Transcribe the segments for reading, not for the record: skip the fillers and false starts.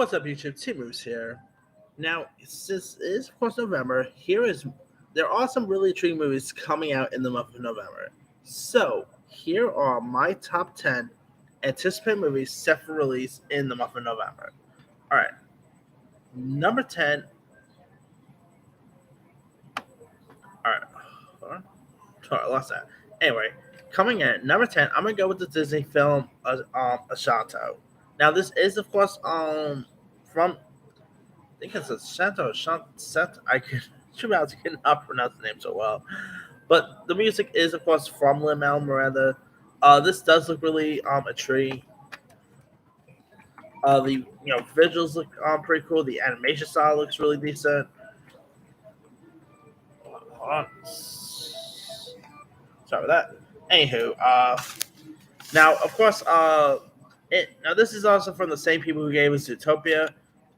What's up, YouTube? T Moose here. Now, since it is of course November, there are some really intriguing movies coming out in the month of November. So here are my top 10 anticipated movies set for release in the month of November. All right, number 10. All right, hold on. Sorry, I lost that. Anyway, coming in at number 10, I'm gonna go with the Disney film Ashanto. Now, this is of course from I think it's a Shanto Shant. I could I cannot pronounce the name so well, but the music is of course from Lin Manuel Miranda. This does look really a tree. The visuals look pretty cool. The animation style looks really decent. Hold on. Sorry about that. Anywho, now of course, this is also from the same people who gave us Zootopia.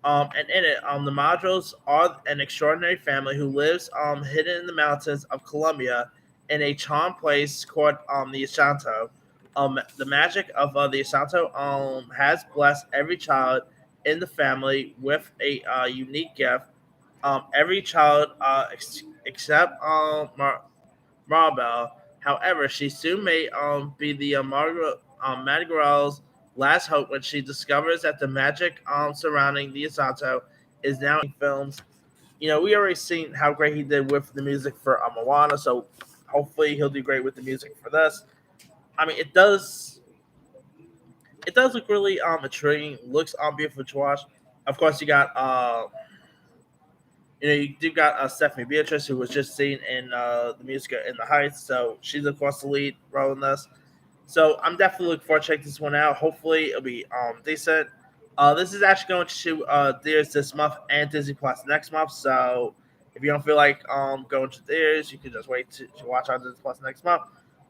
And in it, the Madros are an extraordinary family who lives hidden in the mountains of Colombia in a charmed place called the Ashanto. The magic of the Ashanto has blessed every child in the family with a unique gift. Every child except Maribel. However, she soon may be the Madrigal's last hope when she discovers that the magic surrounding the Asato is now in films. We already seen how great he did with the music for Moana, so hopefully he'll do great with the music for this. I mean, it does look really intriguing. Looks beautiful to watch. Of course, you do got Stephanie Beatrice, who was just seen in the music in the Heights, so she's of course the lead role in this. So I'm definitely looking forward to check this one out. Hopefully it'll be decent. This is actually going to theaters this month and Disney Plus next month. So if you don't feel like going to theaters, you can just wait to watch on Disney Plus next month.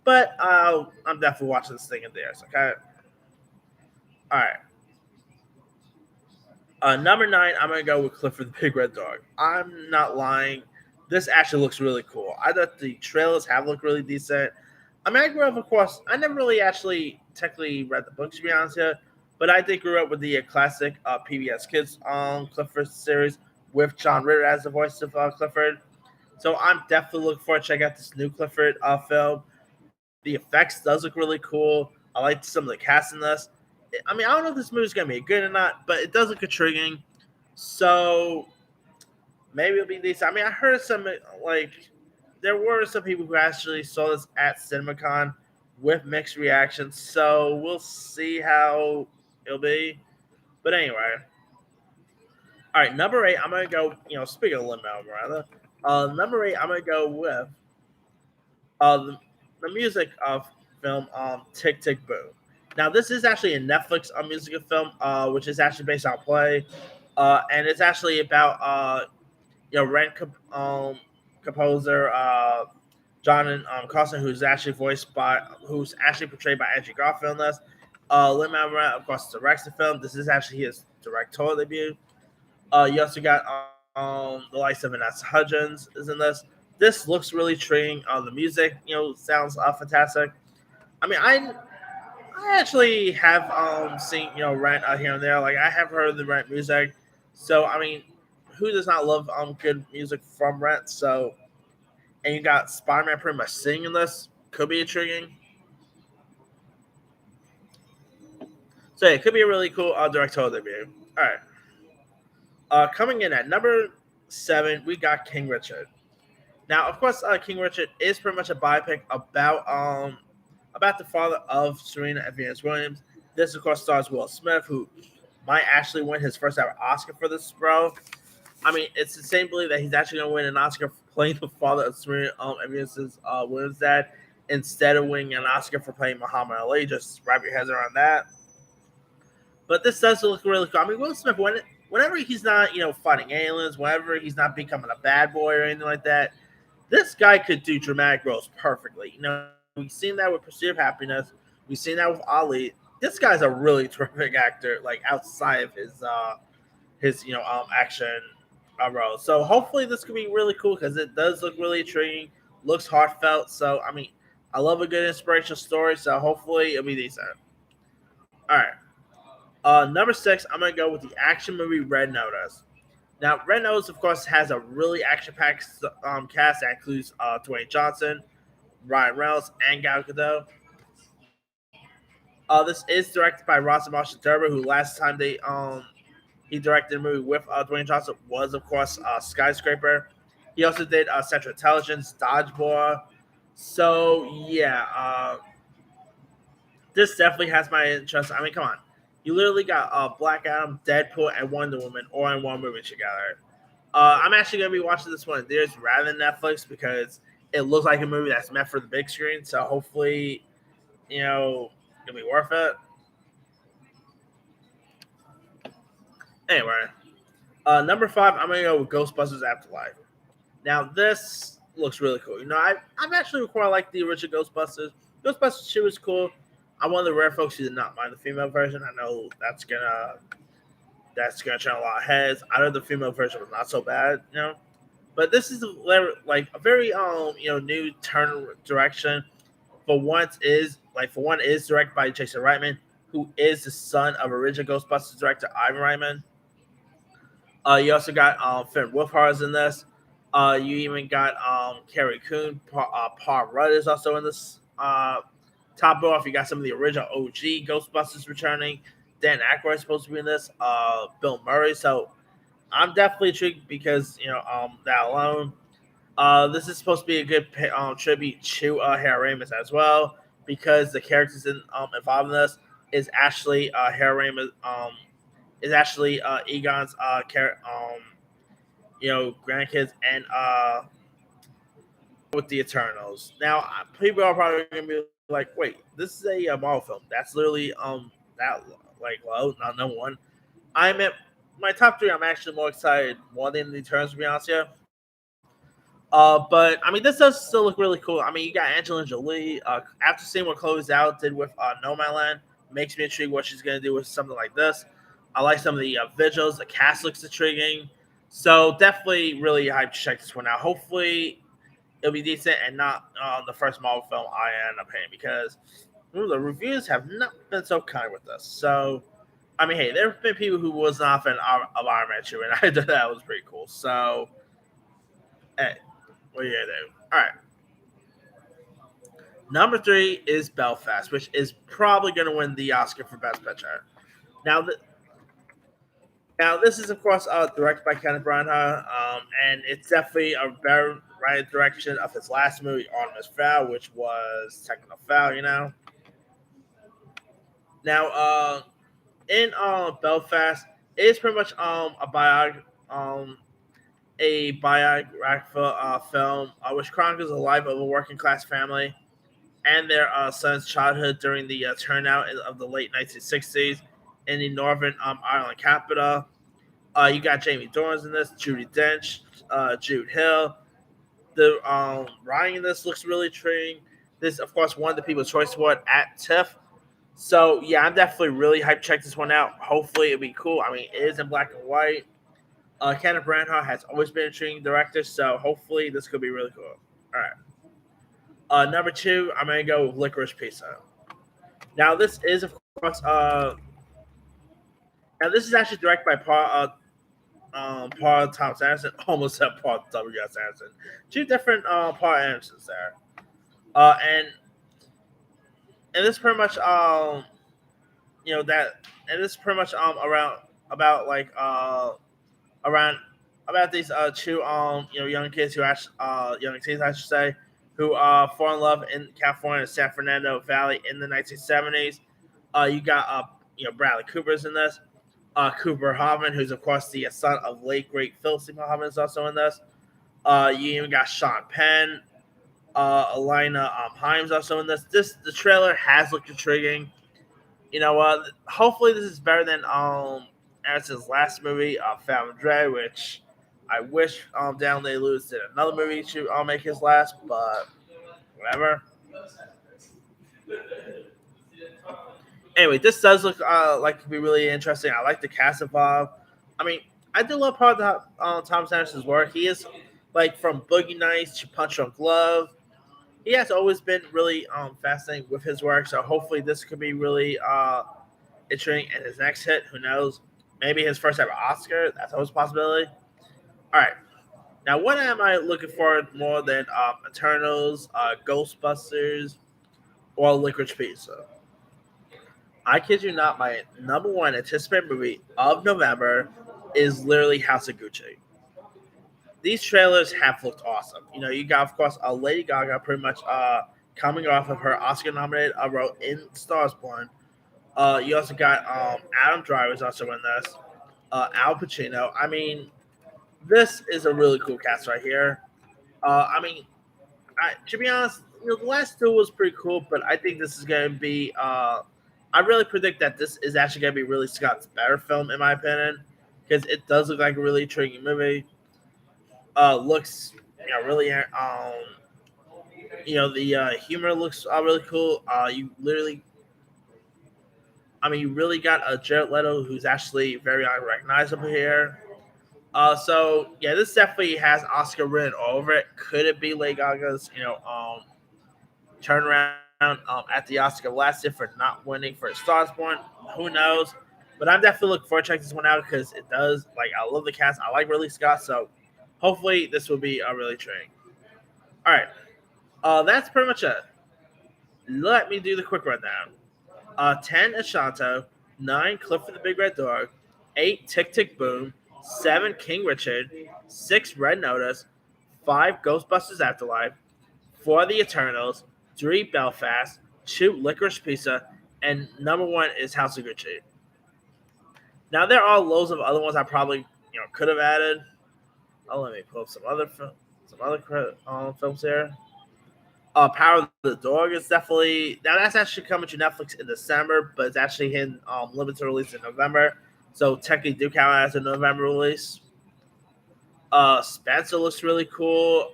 But I'm definitely watching this thing in theaters. Okay. All right. Number 9, I'm gonna go with Clifford the Big Red Dog. I'm not lying. This actually looks really cool. I thought the trailers have looked really decent. I mean, I grew up, of course. I never really actually technically read the books, to be honest here, but I did grow up with the classic PBS Kids Clifford series with John Ritter as the voice of Clifford. So I'm definitely looking forward to check out this new Clifford film. The effects does look really cool. I like some of the cast in this. I mean, I don't know if this movie's gonna be good or not, but it does look intriguing. So maybe it'll be decent. I mean, I heard some there were some people who actually saw this at CinemaCon with mixed reactions. So we'll see how it'll be. But anyway, all right, number 8. I'm gonna go. Speaking of Lin-Manuel Miranda, number 8. I'm gonna go with the music of film Tick Tick Boom. Now, this is actually a Netflix musical film, which is actually based on a play, and it's actually about rent composer John Carson, who's actually portrayed by Andrew Garfield in this. Lin-Manuel Miranda, of course, directs the film. This is actually his directorial debut. You also got the likes of Vanessa Hudgens is in this. This looks really intriguing. The music, sounds fantastic. I mean, I actually have seen Rent here and there. Like I have heard the Rent music, so I mean, who does not love good music from Rent? So, and you got Spider-Man pretty much singing this. Could be intriguing. So yeah, it could be a really cool directorial debut. All right. Coming in at number 7, we got King Richard. Now, of course, King Richard is pretty much a biopic about the father of Serena and Venus Williams. This, of course, stars Will Smith, who might actually win his first ever Oscar for this role. I mean, it's the same belief that he's actually going to win an Oscar for playing the father of Serena and Venus Williams' dad instead of winning an Oscar for playing Muhammad Ali. Just wrap your heads around that. But this does look really cool. I mean, Will Smith, whenever he's not, fighting aliens, whenever he's not becoming a bad boy or anything like that, this guy could do dramatic roles perfectly. We've seen that with Pursuit of Happiness. We've seen that with Ali. This guy's a really terrific actor, like outside of his action role. So hopefully this could be really cool because it does look really intriguing, looks heartfelt. So I mean, I love a good inspirational story. So hopefully it'll be decent. All right. Number six, I'm gonna go with the action movie Red Notice. Now, Red Notice, of course, has a really action-packed cast that includes Dwayne Johnson, Ryan Reynolds, and Gal Gadot. This is directed by Ross Marshall Durber, who last time he directed a movie with Dwayne Johnson was, of course, Skyscraper. He also did Central Intelligence, Dodgeball. So yeah, this definitely has my interest. I mean, come on, you literally got Black Adam, Deadpool, and Wonder Woman all in one movie together. I'm actually gonna be watching this one in theaters rather than Netflix because it looks like a movie that's meant for the big screen. So hopefully, it'll be worth it. Anyway, number five, I'm gonna go with Ghostbusters Afterlife. Now this looks really cool. I've actually quite like the original Ghostbusters. Ghostbusters 2 is cool. I'm one of the rare folks who did not mind the female version. I know that's gonna turn a lot of heads. I know the female version was not so bad. But this is like a very new turn of direction. For one is directed by Jason Reitman, who is the son of original Ghostbusters director Ivan Reitman. You also got Finn Wolfhard in this. You even got Carrie Coon, Paul Rudd is also in this. Top off, you got some of the original OG Ghostbusters returning. Dan Aykroyd is supposed to be in this. Bill Murray. So I'm definitely intrigued because that alone. This is supposed to be a good tribute to Harold Ramis as well because the characters involved in this is actually Harold Ramis. Is actually Egon's grandkids and with the Eternals. Now, people are probably gonna be like, "Wait, this is a Marvel film. That's literally that like low, not number one." I'm at my top three. I'm actually more excited more than the Eternals, to be honest here. But I mean, this does still look really cool. I mean, you got Angelina Jolie. After seeing what Chloe Zhao did with No Man Land, makes me intrigued what she's gonna do with something like this. I like some of the visuals. The cast looks intriguing. So definitely really hyped to check this one out. Hopefully it'll be decent and not the first Marvel film I end up paying because the reviews have not been so kind with us. So I mean, hey, there have been people who was not a fan of Iron Man 2, and I thought that was pretty cool. So hey, what are you gonna do? All right. Number three is Belfast, which is probably going to win the Oscar for Best Picture. Now, now this is of course directed by Kenneth Branagh, and it's definitely a very right direction of his last movie, Artemis Fowl, which was Technical Foul. Now, in Belfast, it is pretty much a biographical film which chronicles the life of a working class family and their son's childhood during the turnout of the late 1960s in the Northern Ireland capital. You got Jamie Dornans in this, Judy Dench, Jude Hill. The writing in this looks really intriguing. This, of course, won the People's Choice Award at TIFF. So, yeah, I'm definitely really hyped to check this one out. Hopefully, it'll be cool. I mean, it is in black and white. Kenneth Branagh has always been a intriguing director, so hopefully this could be really cool. All right. Number two, I'm going to go with Licorice Pizza. Now, this is, of course, now this is actually directed by Paul Thomas Anderson. Almost said Paul W. S. Anderson. Two different Paul Andersons there. And this pretty much and this pretty much around about like around about these two young kids who actually young teens I should say who fall in love in California, San Fernando Valley in the 1970s. You got Bradley Cooper's in this. Cooper Hoffman, who's of course the son of late great Philip Seymour Hoffman, is also in this. You even got Sean Penn, Elena Himes also in this. The trailer has looked intriguing. Hopefully this is better than Anderson's last movie, Phantom Dread, which I wish Down Day Lewis did another movie to make his last, but whatever. Anyway, this does look like to be really interesting. I like the cast involved. I mean, I do love part of Thomas Anderson's work. He is like from Boogie Nights to Punch Drunk Love. He has always been really fascinating with his work. So hopefully this could be really intriguing in his next hit. Who knows? Maybe his first ever Oscar. That's always a possibility. All right. Now, what am I looking forward more than Eternals, Ghostbusters, or Licorice Pizza? I kid you not, my number one anticipated movie of November is literally House of Gucci. These trailers have looked awesome. You know, you got, of course, Lady Gaga pretty much coming off of her Oscar-nominated role in Stars Born. You also got Adam Driver's also in this. Al Pacino. I mean, this is a really cool cast right here. I mean, to be honest, you know, the last two was pretty cool, but I think this is going to be. I really predict that this is actually going to be really Scott's better film, in my opinion, because it does look like a really intriguing movie. Looks, you know, really. You know, the humor looks really cool. You really got a Jared Leto who's actually very unrecognizable here. So yeah, this definitely has Oscar written all over it. Could it be Lady Gaga's, turnaround at the Oscar last year for not winning for Stars Born? Who knows? But I'm definitely looking forward to checking this one out because it does. Like, I love the cast. I like Ridley Scott, so hopefully this will be really training. All right, that's pretty much it. Let me do the quick rundown. 10 Ashanto, 9 Clifford the Big Red Dog, 8 Tick Tick Boom, 7 King Richard, 6 Red Notice, 5 Ghostbusters Afterlife, 4 The Eternals, 3 Belfast, 2 Licorice Pizza, and number 1 is House of Gucci. Now there are loads of other ones I probably could have added. Let me pull up some other films here. Power of the Dog is definitely that's actually coming to Netflix in December, but it's actually hitting limited release in November, so technically do count as a November release. Spencer looks really cool.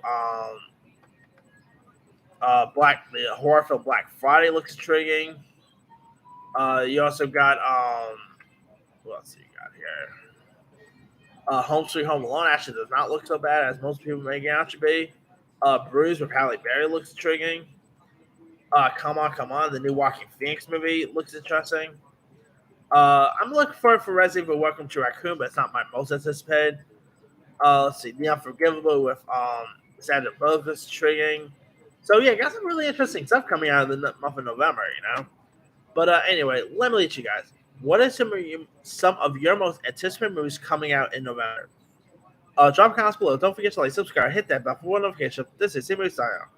The horror film Black Friday looks intriguing. You also got what else you got here? Home Sweet Home Alone actually does not look so bad as most people make it out to be. Bruise with Halle Berry looks intriguing. Come On, the new Walking Phoenix movie looks interesting. I'm looking forward for Resident Evil Welcome to Raccoon, but it's not my most anticipated. Let's see, The Unforgivable with Sandra Bullock is intriguing. So yeah, got some really interesting stuff coming out of the month of November, But anyway, let me let you guys. What are some of your most anticipated movies coming out in November? Drop comments below. Don't forget to like, subscribe, hit that bell for more notifications. This is Simon signing off.